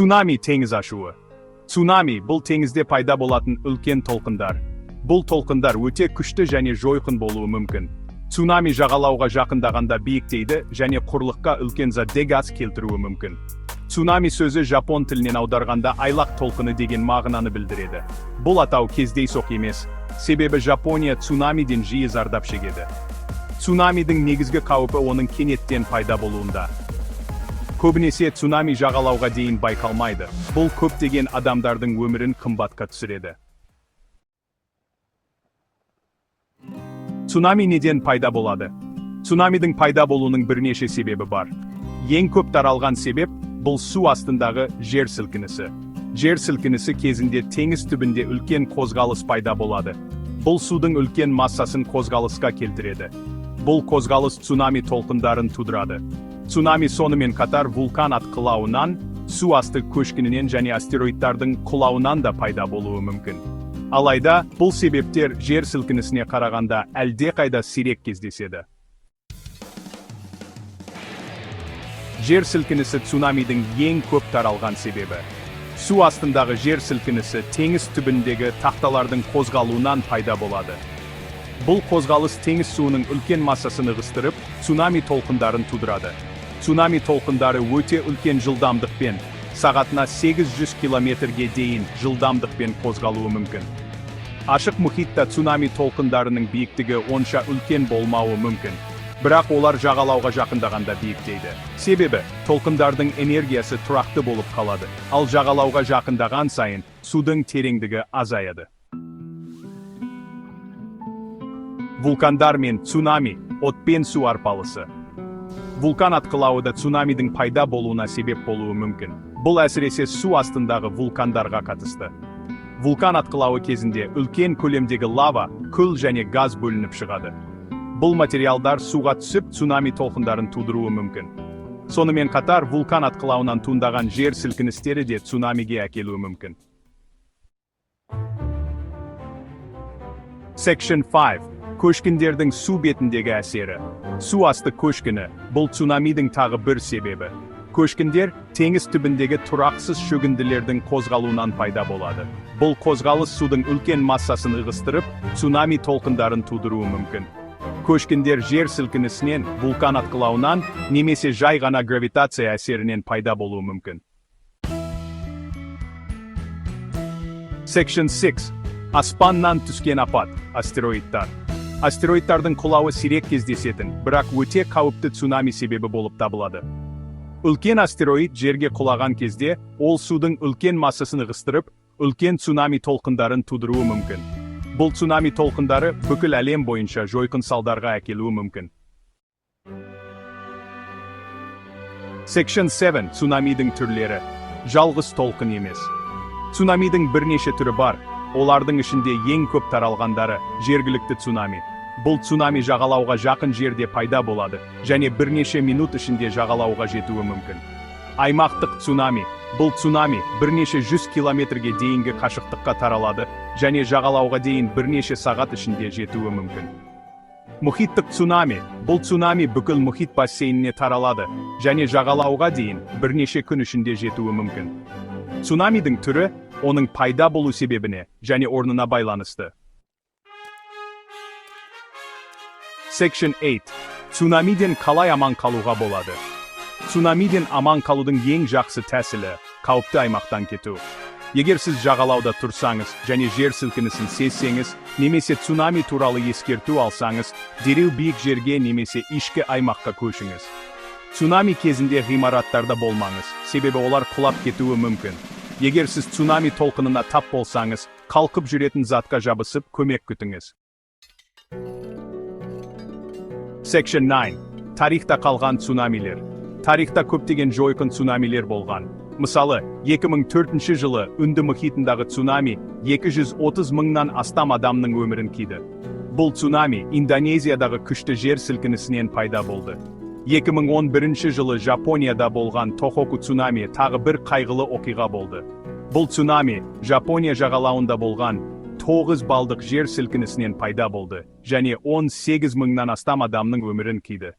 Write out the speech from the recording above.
Цунами теңіз ашуы. Цунами бұл теңізде пайда болатын үлкен толқындар. Бұл толқындар өте күшті және жойқын болуы мүмкін. Цунами жағалауға жақындағанда биіктейді және құрлыққа үлкен зәдде газ келтіруі мүмкін. Цунами сөзі жапон тілінен аударғанда айлақ толқыны деген мағынаны білдіреді. Бұл атау кездейсоқ емес, себебі Жапония цунамиден жиі зардап шегеді. Цунамидің негізгі қаупі оның кенеттен пайда болуында. Көбінесе цунами жағалауға дейін байқалмайды. Бұл көптеген адамдардың өмірін қымбатқа түсіреді. Цунами неден пайда болады? Цунамидің пайда болуының бірнеше себебі бар. Ең көп таралған себеп бұл су астындағы жер сілкінісі. Жер сілкінісі кезінде теңіз түбінде үлкен қозғалыс пайда болады. Бұл судың үлкен массасын қозғалысқа келтіреді. Бұл қозғалыс цунами толқындарын тудырады. Цунами сонымен қатар вулкан атқылауынан, су асты көшкінінен және астероидтардың құлауынан да пайда болуы мүмкін. Алайда, бұл себептер жер сілкінісіне қарағанда әлдеқайда сирек кездеседі. Жер сілкінісі цунамидің ең көп таралған себебі. Су астындағы жер сілкінісі теңіз түбіндегі тақталардың қозғалуынан пайда болады. Бұл қозғалыс теңіз суының үлкен массасын ығыстырып, цунами толқындарын тудырады. Цунами толқындары өте үлкен жылдамдықпен, сағатына 800 километрге дейін жылдамдықпен қозғалуы мүмкін. Ашық мұхитта цунами толқындарының биіктігі онша үлкен болмауы мүмкін, бірақ олар жағалауға жақындағанда биіктейді. Себебі, толқындардың энергиясы тұрақты болып қалады, ал жағалауға жақындаған сайын судың тереңдігі азаяды. Вулкандар мен цунами, отпен су арпалысы. Вулкан атқылауы да цунамидің пайда болуына себеп болуы мүмкін. Бұл әсіресе су астындағы вулкандарға қатысты. Вулкан атқылауы кезінде үлкен көлемдегі лава, күл және газ бөлініп шығады. Бұл материалдар суға түсіп, цунами толқындарын тудыруы мүмкін. Сонымен қатар, вулкан атқылауынан туындаған жер сілкіністері де цунамиге әкелуі мүмкін. Section 5. Көшкіндердің су бетіндегі әсері. Су асты көшкіні, бұл цунамидің тағы бір себебі. Көшкіндер теңіз түбіндегі тұрақсыз шөгінділердің қозғалуынан пайда болады. Бұл қозғалыс судың үлкен массасын ығыстырып, цунами толқындарын тудыруы мүмкін. Көшкіндер жер сілкінісінен, вулкан атқылауынан, немесе жай ғана гравитация әсерінен пайда болуы мүмкін. Section 6. Аспаннан түскен апат, астероидтар. Астероидтардың құлауы сирек кездесетін, бірақ өте қауіпті цунами себебі болып табылады. Үлкен астероид жерге құлаған кезде, ол судың үлкен массасын ығыстырып, үлкен цунами толқындарын тудыруы мүмкін. Бұл цунами толқындары бүкіл әлем бойынша жойқын салдарға әкелуі мүмкін. Section 7. Цунамидің түрлері. Жалғыз толқын емес. Цунамидің бірнеше түрі бар. Олардың ішінде ең көп таралғандары жергілікті цунами. Бұл цунами жағалауға жақын жерде пайда болады, және бірнеше минут ішінде жағалауға жетуі мүмкін. Аймақтық цунами. Бұл цунами бірнеше 100 километрге дейінгі қашықтыққа таралады, және жағалауға дейін бірнеше сағат ішінде жетуі мүмкін. Мұхиттық цунами. Бұл цунами бүкіл мұхит бассейніне таралады, және жағалауға дейін бірнеше күн ішінде жетуі мүмкін. Цунамидің түрі оның пайда болу себебіне және орнына байланысты. Section 8. Цунамиден қалай аман қалуға болады? Цунамиден аман қалудың ең жақсы тәсілі қауіпті аймақтан кету. Егер сіз жағалауда тұрсаңыз және жер сілкінісін сезсеңіз, немесе цунами туралы ескерту алсаңыз, дереу биік жерге немесе ішкі аймаққа көшіңіз. Цунами кезінде ғимараттарда болмаңыз, себебі олар құлап кетуі мүмкін. Егер сіз цунами толқынына тап болсаңыз, қалқып жүретін затқа жабысып, көмек күтіңіз. Section 9. Тарихта қалған цунамилер. Тарихта көптеген жойқын цунамилер болған. Мысалы, 2004 жылы Үнді мұхитындағы цунами 230 мыңнан астам адамның өмірін қиды. Бұл цунами Индонезиядағы күшті жер сілкінісінен пайда болды. 2011 жылы Жапонияда болған Тохоку цунами тағы бір қайғылы оқиға болды. Бұл цунами Жапония жағалауында болған 9 балдық жер сілкінісінен пайда болды, және 18 мыңнан астам адамның өмірін қиды.